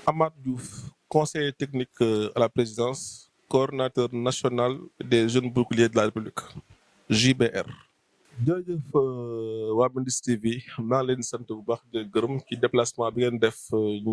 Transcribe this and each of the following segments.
Amath Diouf, conseiller technique à la présidence, coordonnateur national des jeunes boucliers de la République, JBR. jërëjëf waa Mindiss TV maa ngi leen di sant bu baax di gërëm ci déplacement bi ngeen def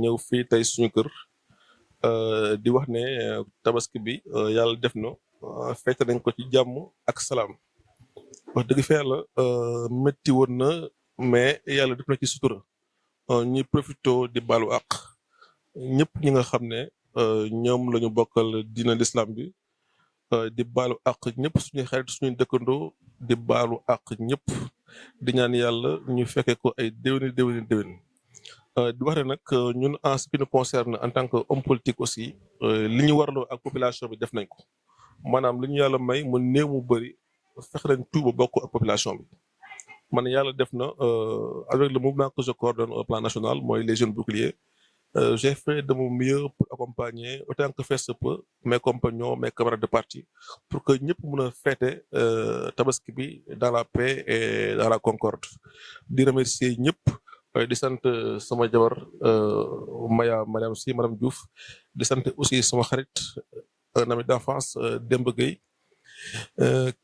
ñëw fii tey suñu kër di wax ne tabaski bi yàlla def na fekk nañ ko ci jàmm ak salaam wax dëgg fa yàlla métti woon na mais yàlla def na ci sutura ñuy profité di baalu àq ñëpp ñi nga xam ne ñoom la ñu bokkal diina l'islam bi di baalu àq ñëpp suñuy xarit suñuy dëkkandoo di baalu àq ñëpp di ñaan yàlla ñu fekkee ko ay déwéni di wax ne nag ñun en ce qui nous concerne en tant que homme politique aussi li ñu warloo ak population bi def nañ ko maanaam li ñu yàlla may mu néew mu bëri fexe nañ tuuba bokk ak population bi man yàlla def na avec le mouvement que je coordonne au plan national mooy les jeunes boucliers. J'ai fait de mon mieux pour accompagner autant que faire se peut mes compagnons, mes camarades de parti pour que ñëpp mën a fêter tabaski bi dans la paix et dans la concorde di remercier ñëpp di sant sama jabar madame Diouf di sant aussi sama xarit un ami d'enfance Demba Gueye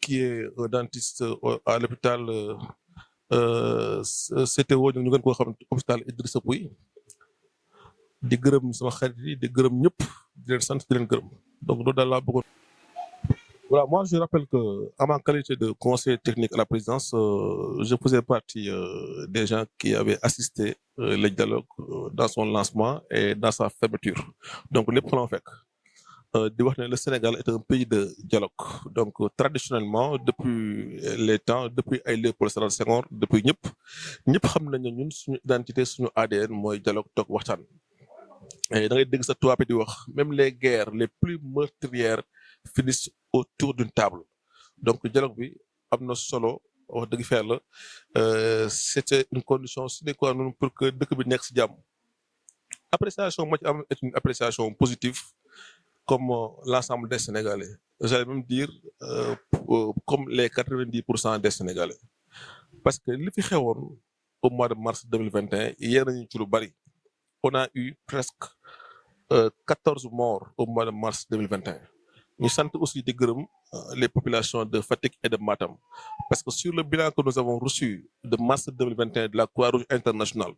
qui est un dentiste à l'hôpital CTO ñu gën koo xam hôpital Idrissa Pouye di gërëm sama xarit yi di gërëm ñëpp di leen sant di leen gërëm donc loolu daal laa bëggoon. Voilà, moi je rappelle que à ma qualité de conseiller technique à la présidence je faisais partie des gens qui avaient assisté le dialogue dans son lancement et dans sa fermeture donc lépp fa la fekk di wax ne le Sénégal est un pays de dialogue donc traditionnellement depuis les temps depuis ay Léopold Sédar Senghor depuis ñëpp xam nañ ne ñun suñu identité suñu ADN mooy dialogue toog waxtaan. Et da ngay dégg sa tubaab di wax même les guerres les plus meurtrières finissent autour d'une table donc dialogue bi am na solo wax dëgg fa yàlla c'était une condition sine qua non pour que dëkk bi nekk ci jàmm. Appréciation moo ci am est une appréciation positive comme l'ensemble des Sénégalais j'allais même dire comme les 90% des Sénégalais parce que li fi xewoon au mois de mars 2021 yéen nañu ci lu bari. On a eu presque 14 morts au mois de mars 2021. Nous sentons aussi des gërëm les populations de Fatick et de Matam. Parce que sur le bilan que nous avons reçu de mars 2021 de la Croix-Rouge internationale,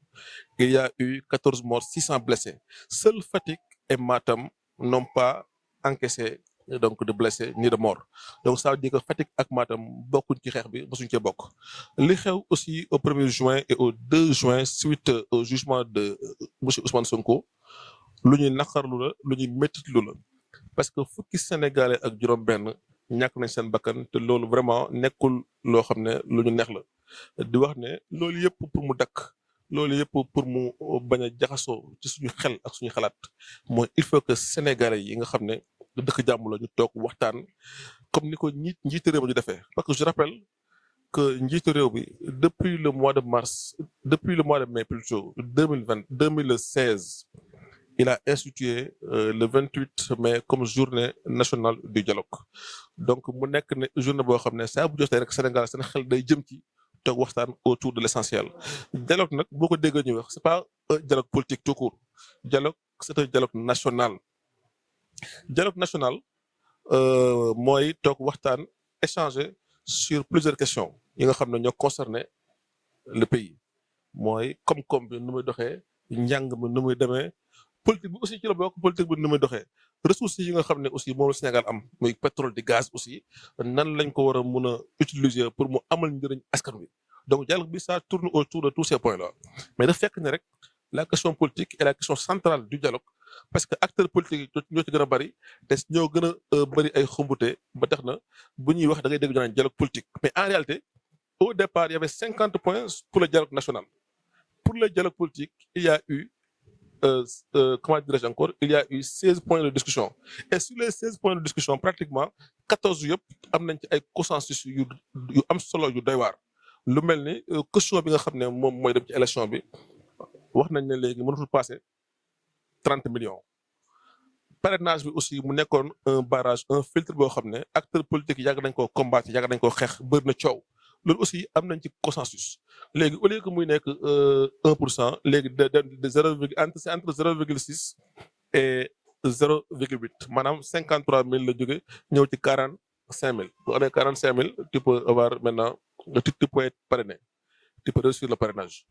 il y a eu 14 morts, 600 blessés. Seuls Fatick et Matam n'ont pas encaissé donc de blessés ni de morts. Donc ça veut dire que Fatick ak Matam bokkuñ ci xeex bi mosuñ cee bokk. Li xew aussi au 1er juin et au 2 juin suite au jugement de monsieur Ousmane Sonko lu ñuy naqarlu la lu ñuy méttitlu la parce que fukki sénégalais ak juróom-benn ñàkk nañ seen bakkan te loolu vraiment nekkul loo xam ne lu ñu neex la di wax ne loolu yëpp pour mu dakk loolu yëpp pour mu bañ a jaxasoo ci suñu xel ak suñu xalaat mooy il faut que sénégalais yi nga xam ne dëkk jàmm la ñu toog waxtaan comme ni ko njiitu réew mi ñu defee parce que je rappelle que njiitu réew bi depuis le mois de mai plutôt 2016 il a institué le 28 mai comme journée nationale du dialogue donc mu nekk ne journée boo xam ne saa bu jotee rek Sénégal seen xel day jëm ci toog waxtaan autour de l'essentiel dialogue nag boo ko déggee ñuy wax c'est pas un dialogue politique tout court dialogue c'est un dialogue national mooy toog waxtaan échanger sur plusieurs questions yi nga xam ne ñoo concerné le pays mooy koom-koom bi nu muy doxee njàng mi nu muy demee politique bi aussi ci la bokk politique bi nu muy doxee ressources yi nga xam ne aussi moom la Sénégal am muy pétrole di gaz aussi nan lañ ko war a mun a utiliser pour mu amal njëriñ askan wi donc dialogue bi ça tourne autour de tous ces points là mais daf fekk ne rek la question politique est la question centrale du dialogue parce que acteurs politiques yi ñoo ci gën a bari te ñoo gën a bari ay xumbute ba tax na bu ñuy wax da ngay dégg ñu naan dialogue politique mais en réalité au départ il y avait 50 points pour le dialogue national pour le dialogue politique il y a eu comment dirais-je encore il y a eu 16 points de discussion et sur les 16 points de discussion pratiquement 14 yëpp am nañ ci ay consensus yu am solo yu doy waar lu mel ni question bi nga xam ne moom mooy dem ci élection bi wax nañ ne léegi mënatul passer 30 millions parrainage bi aussi mu nekkoon un barrage un filtre boo xam ne acteurs politiques yàgg nañ koo combattre yàgg nañ koo xeex bëri na coow loolu aussi am nañ ci consensus léegi au lieu que muy nekk 1%, léegi de 0, entre 0,6 et 0,8 maanaam 53 000 la jóge ñëw ci 45 000 bu amee 45 000 tu peux avoir maintenant tu peux être parrainé tu peux réussir le parrainage.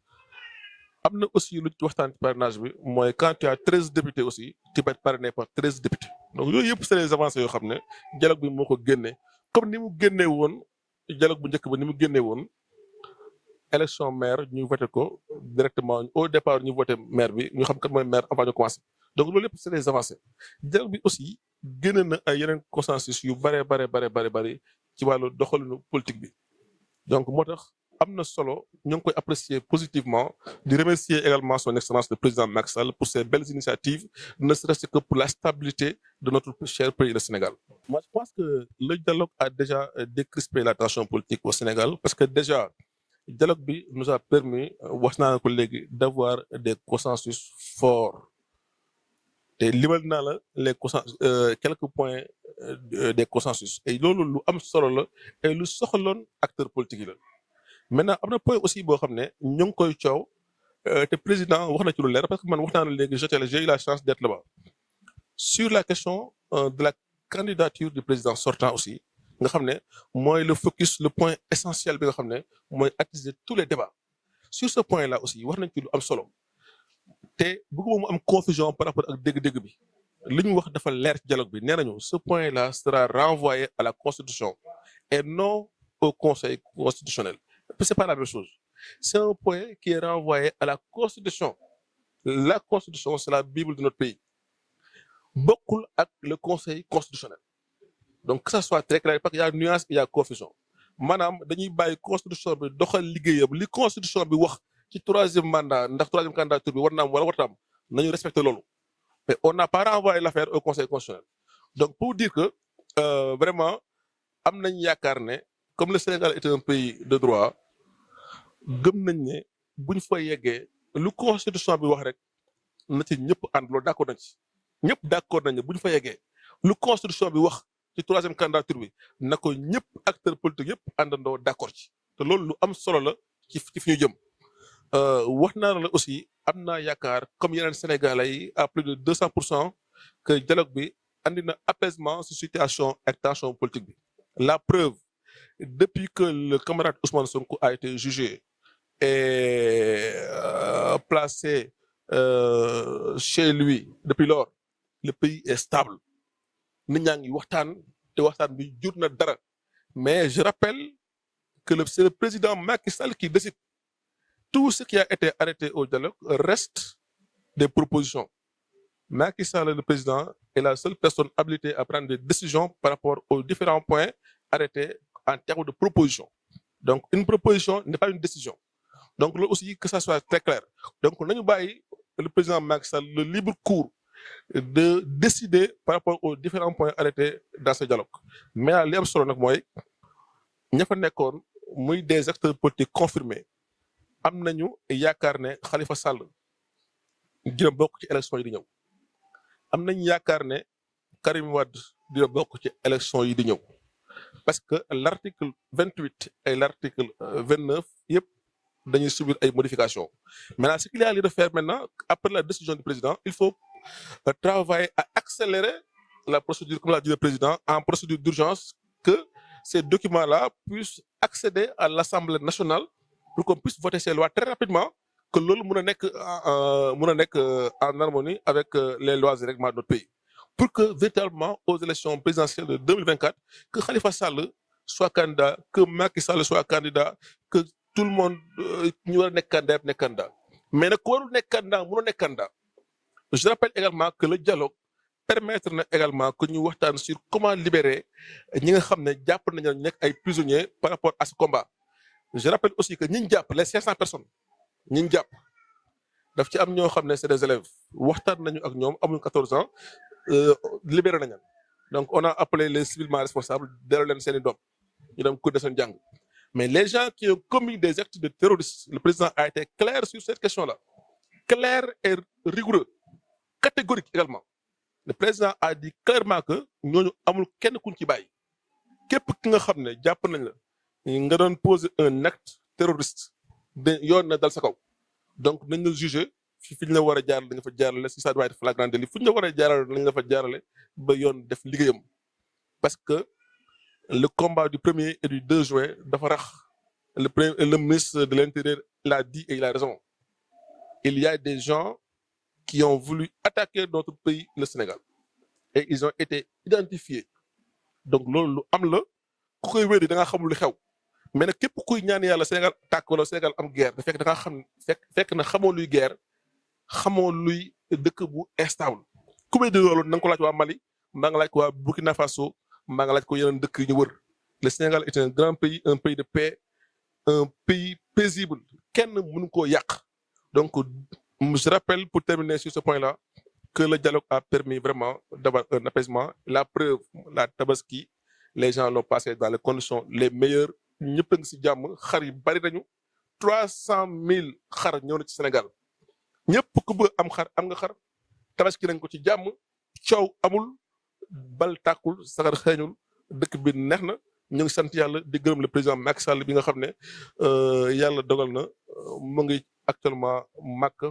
am na aussi lu ci waxtaan ci parrainage bi mooy quand tu as 13 députés aussi tu peux être parrainé par 13 députés donc yooyu yëpp c'est les avancées yoo xam ne dialogue bi moo ko génne comme ni mu génnee woon dialogue bu njëkk ba ni mu génnee woon élection maire ñu voté ko directement au départ ñu voté maire bi ñu xam kat mooy maire avant ñu commencé donc loolu yëpp c'est les avancées dialogue bi aussi génne na ay yeneen consensus yu bare ci wàllu doxalinu politique bi donc moo tax am na solo ñu ngi koy apprécier positivement di remercier également son excellence le président Macky Sall pour ces belles initiatives ne serait-ce que pour la stabilité de notre cher pays le Sénégal. Moi je pense que le dialogue a déjà décrispé la tension politique au Sénégal parce que déjà dialogue bi nous a permis wax naa ko léegi d'avoir des consensus forts te limal naa la les consensus quelques points des consensus et loolu lu am solo la et lu soxaloon acteurs politiques yi la. Maintenant am na point aussi boo xam ne ñu ngi koy coow te président wax na ci lu leer parce que man wax naa la léegi j'ai eu la chance d'être là-bas sur la question de la candidature du président sortant aussi nga xam ne mooy le focus le point essentiel bi nga xam ne mooy attiser tous les débats sur ce point là aussi wax nañ ci lu am solo te bëgguma mu am confusion par rapport ak dégg-dégg bi li ñu wax dafa leer ci dialogue bi nee nañu ce point là sera renvoyé à la constitution et non au conseil constitutionnel. C'est pas la même chose. C'est un point qui est renvoyé à la Constitution. La Constitution, c'est la Bible de notre pays. Beaucoup avec le Conseil constitutionnel. Donc que ça soit très clair, parce qu'il y a nuance et il y a confusion. Madame, dañuy bàyyi Constitution bi doxal liggéeyam li Constitution bi wax ci troisième mandat ndax troisième candidature bi war na am wala warta am nañu respecter loolu. Mais on n'a pas renvoyé l'affaire au Conseil constitutionnel. Donc pour dire que vraiment am nañ yaakaar ne comme le Sénégal est un pays de droit gëm nañ ne buñ fa yeggee lu constitution bi wax rek na ci ñëpp ànd loolu d'accord nañ ci ñëpp d'accord nañ ne buñ fa yeggee lu constitution bi wax ci troisième candidature bi na ko ñëpp acteurs politiques yëpp àndandoo d'accord ci te loolu lu am solo la ci fi ñu jëm. wax naa la aussi am naa yaakaar comme yeneen Sénégalais yi à plus de 200% que dialogue bi andi na apaisement ci situation ak tension politique bi. La preuve, depuis que le camarade Ousmane Sonko a été jugé et placé chez lui depuis lors, le pays est stable. Nit ñaa ngi waxtaan te waxtaan bi jur na dara mais je rappelle que c'est le président Macky Sall qui décide. Tout ce qui a été arrêté au dialogue reste des propositions. Macky Sall, le président, est la seule personne habilitée à prendre des décisions par rapport aux différents points arrêtés en termes de propositions. Donc, une proposition n'est pas une décision. Donc, là aussi, que ça soit très clair. Donc, on a le président Macky Sall le libre cours de décider par rapport aux différents points arrêtés dans ce dialogue. Mais à l'heure solo nak moy ña fa nekkoon muy des acteurs politiques confirmés am nañu yaakaar ne Khalifa Sall dina bokk ci élection yi di ñëw am nañu yaakaar ne Karim Wade dina bokk ci élection yi di ñëw parce que l'article 28 et l'article 29 yëpp dañuy subir ay modifications. Maintenant ce qu'il y a lieu de faire maintenant après la décision du président il faut travailler à accélérer la procédure comme l'a dit le président en procédure d'urgence que ces documents-là puissent accéder à l'Assemblée nationale pour qu'on puisse voter ces lois très rapidement que loolu mën a nekk en harmonie avec les lois et règlements de notre pays pour que véritablement aux élections présidentielles de 2024 que Khalifa Sall soit candidat que Macky Sall soit candidat que tout le monde ñu war a nekk candidat mais nag ku warul nekk candidat mënoo nekk candidat. Je rappelle également que le dialogue permettre na également que ñu waxtaan sur comment libérer ñi nga xam ne jàpp nañu nekk ay prisonniers par rapport à ce combat. Je rappelle aussi que ñi ñu jàpp les 500 personnes ñi ñu jàpp daf ci am ñoo xam ne c'est des élèves waxtaan nañu ak ñoom amuñu 14 ans libéré nañu donc on a appelé les civilement responsables delloo leen seen i doom ñu dem cour de seen jàng mais les gens qui ont commis des actes de terrorisme le président a été clair sur cette question-là clair et rigoureux catégorique également le président a dit clairement que ñooñu amul kenn kuñ ci bàyyi képp ki nga xam ne jàpp nañ la nga doon poser un acte terroriste de yoon na dal sa kaw donc nañ la juger fi ñu la war a jaarale dañ fa jaarale si ça doit être flagrant délit fu ñu la war a jaarale nañ la fa jaarale ba yoon def liggéeyam parce que le combat du 1er et du 2 juin dafa rax le ministre de l'Intérieur l'a dit et il a raison. Il y a des gens qui ont voulu attaquer notre pays, le Sénégal. Et ils ont été identifiés. Donc, loolu lu am la ku koy wéri da nga xamul lu xew mais nag képp kuy ñaan yàlla Sénégal tàkk wala Sénégal am guerre da fekk da nga xam fekk na xamoo luy guerre xamoo luy dëkk bu instable ku may di loolu na nga ko laaj waa Mali mbaa nga laaj ko waa Burkina Faso mbaa nga laaj ko yeneen dëkk yu ñu wër le Sénégal est un grand pays, un pays de paix, un pays paisible kenn mënu koo yàq donc je rappelle pour terminer sur ce point-là que le dialogue a permis vraiment d'avoir un apaisement. La preuve, la Tabaski, les gens l'ont passé dans les conditions les meilleures. ñëpp a ngi si jàmm xar yi bari nañu 300,000 xar ñëw na ci Sénégal ñëpp ku bëgg am xar am nga xar Tabaski nañ ko ci jàmm coow amul bal tàkkul saxar xeeñul dëkk bi neex na ñu ngi sant yàlla di gërëm le président Macky Sall bi nga xam ne yàlla dogal na mu ngi actuellement màkk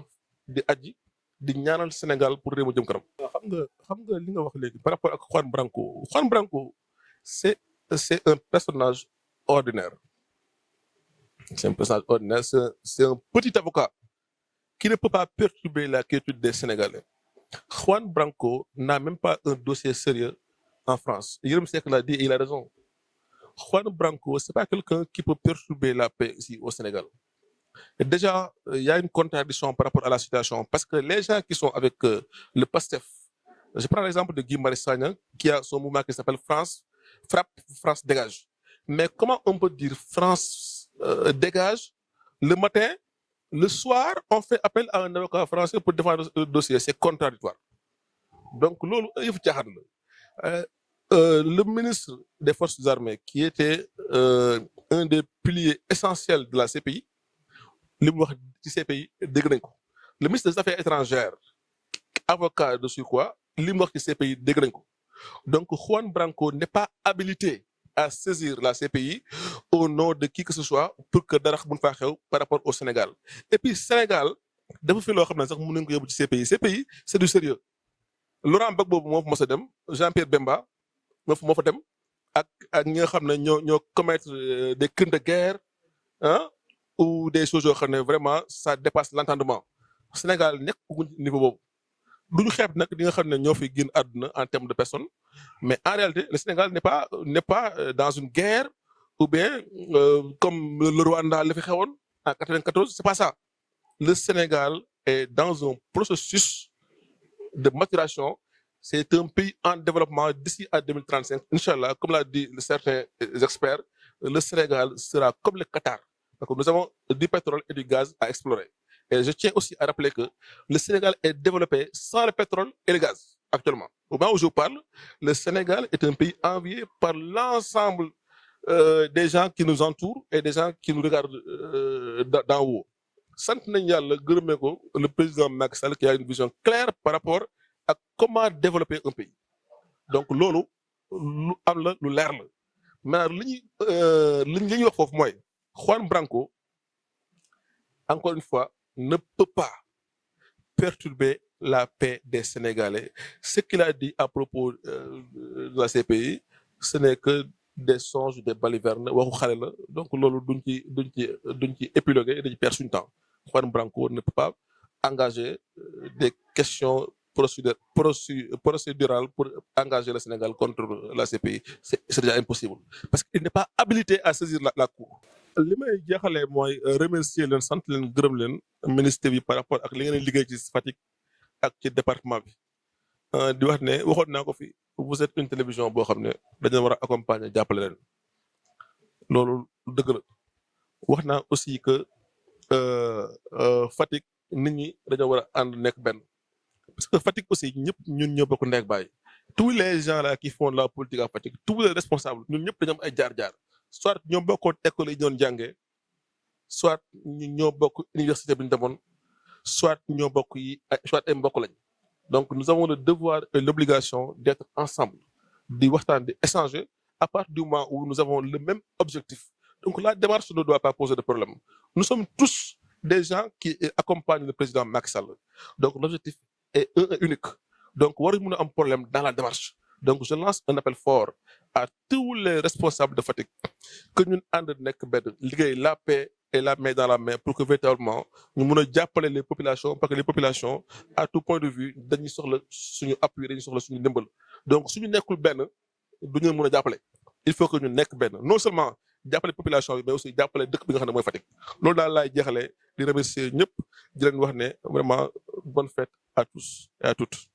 di aji di ñaanal Sénégal pour réew mu jëm kanam. xam nga li nga wax léegi par rapport ak Juan Branco c'est un personnage ordinaire. C'est un personnage ordinaire, c'est un petit avocat qui ne peut pas perturber la quiétude des Sénégalais. Juan Branco n'a même pas un dossier sérieux en France. Yérim Seck l'a dit et il a raison. Juan Branco, c'est pas quelqu'un qui peut perturber la paix ici au Sénégal. Et déjà, il y a une contradiction par rapport à la situation parce que les gens qui sont avec le PASTEF, je prends l'exemple de Guy Marius Sagna qui a son mouvement qui s'appelle France Frappe, France Dégage. Mais comment on peut dire France dégage le matin, le soir, on fait appel à un avocat français pour défendre le dossier. C'est contradictoire. Donc, il faut le ministre des Forces armées, qui était un des piliers essentiels de la CPI, le ministre des Affaires étrangères, avocat de surcroît, le CPI, donc Juan Branco n'est pas habilité à saisir la CPI au nom de qui que ce soit pour que dara mun faa xew par rapport au Sénégal. Et puis Sénégal dafa fi loo xam ne sax mën nañu ko yóbbu ci CPI. CPI c'est du sérieux. Laurent Gbagbo moo fa mos a dem Jean-Pierre Bemba moo fa dem ak ñi nga xam ne ñoo commettre des crimes de guerre ou des choses yoo xam ne vraiment ça dépasse l'entendement. Sénégal nekk niveau boobu. Nous xeeb nag di nga xam ne ñoo fi génn àdduna en termes de personnes mais en réalité le Sénégal n'est pas dans une guerre ou bien comme le Rwanda le fi xewoon en 94 c'est pas ça. Le Sénégal est dans un processus de maturation. C'est un pays en développement d'ici à 2035. Inch'Allah, comme l'a dit certains experts, le Sénégal sera comme le Qatar. Donc nous avons du pétrole et du gaz à explorer. Et je tiens aussi à rappeler que le Sénégal est développé sans le pétrole et le gaz, actuellement. Au moment où je vous parle, le Sénégal est un pays envié par l'ensemble des gens qui nous entourent et des gens qui nous regardent d'en haut. Sant nañ yàlla gërëmee ko le président Macky Sall qui a une vision claire par rapport à comment développer un pays. Donc loolu lu am la lu leer la. Maintenant li ñuy wax foofu mooy Juan Branco, encore une fois, ne peut pas perturber la paix des Sénégalais. Ce qu'il a dit à propos de la CPI, ce n'est que des songes, des balivernes, waxu xale la. Donc loolu duñ ci épiloguer dañuy perdre suñu temps. Juan Branco ne peut pas engager des questions procédurales pour engager le Sénégal contre la CPI. C'est déjà impossible parce qu'il n'est pas habilité à saisir la Cour. li may jeexalee mooy remercier leen sant leen gërëm leen ministre bi par rapport ak li ngeen liggéey ci Fatick ak ci département bi di wax ne waxoon naa ko fi vous êtes une télévision boo xam ne dañu war a accompagner jàppale leen loolu dëgg la wax naa aussi que Fatick nit ñi dañoo war a ànd nekk benn parce que Fatick aussi ñëpp ñun ñoo bokk nekk bàyyi tous les gens là qui font la politique à Fatick tous les responsables ñun ñëpp dañoo am ay jaar-jaar. Soit ñoo bokkoon école yi ñoon jàngee soit ñoo bokk université bi ñu demoon soit ñoo bokk soit ay mbokk lañ Donc nous avons le devoir et l'obligation d'être ensemble, d'échanger à partir du moment où nous avons le même objectif. Donc la démarche ne doit pas poser de problème. Nous sommes tous des gens qui accompagnent le président Macky Sall. Donc l'objectif est un et unique. Donc waruñu mën a am problème dans la démarche. Donc je lance un appel fort à tous les responsables de Fatick que ñun ànd nekk benn liggéey la paix et la main dans la main pour que véritablement ñu mën a jàppale les populations parce que les populations à tout point de vue dañuy soxla suñu appui dañuy soxla suñu ndimbal. Donc suñu nekkul benn du ñu mën a jàppale. Il faut que ñu nekk benn non seulement jàppale population bi mais aussi jàppale dëkk bi nga xam ne mooy Fatick. Loolu daal laay jeexalee di remercier ñëpp di leen wax ne vraiment bonne fête à tous et à toutes.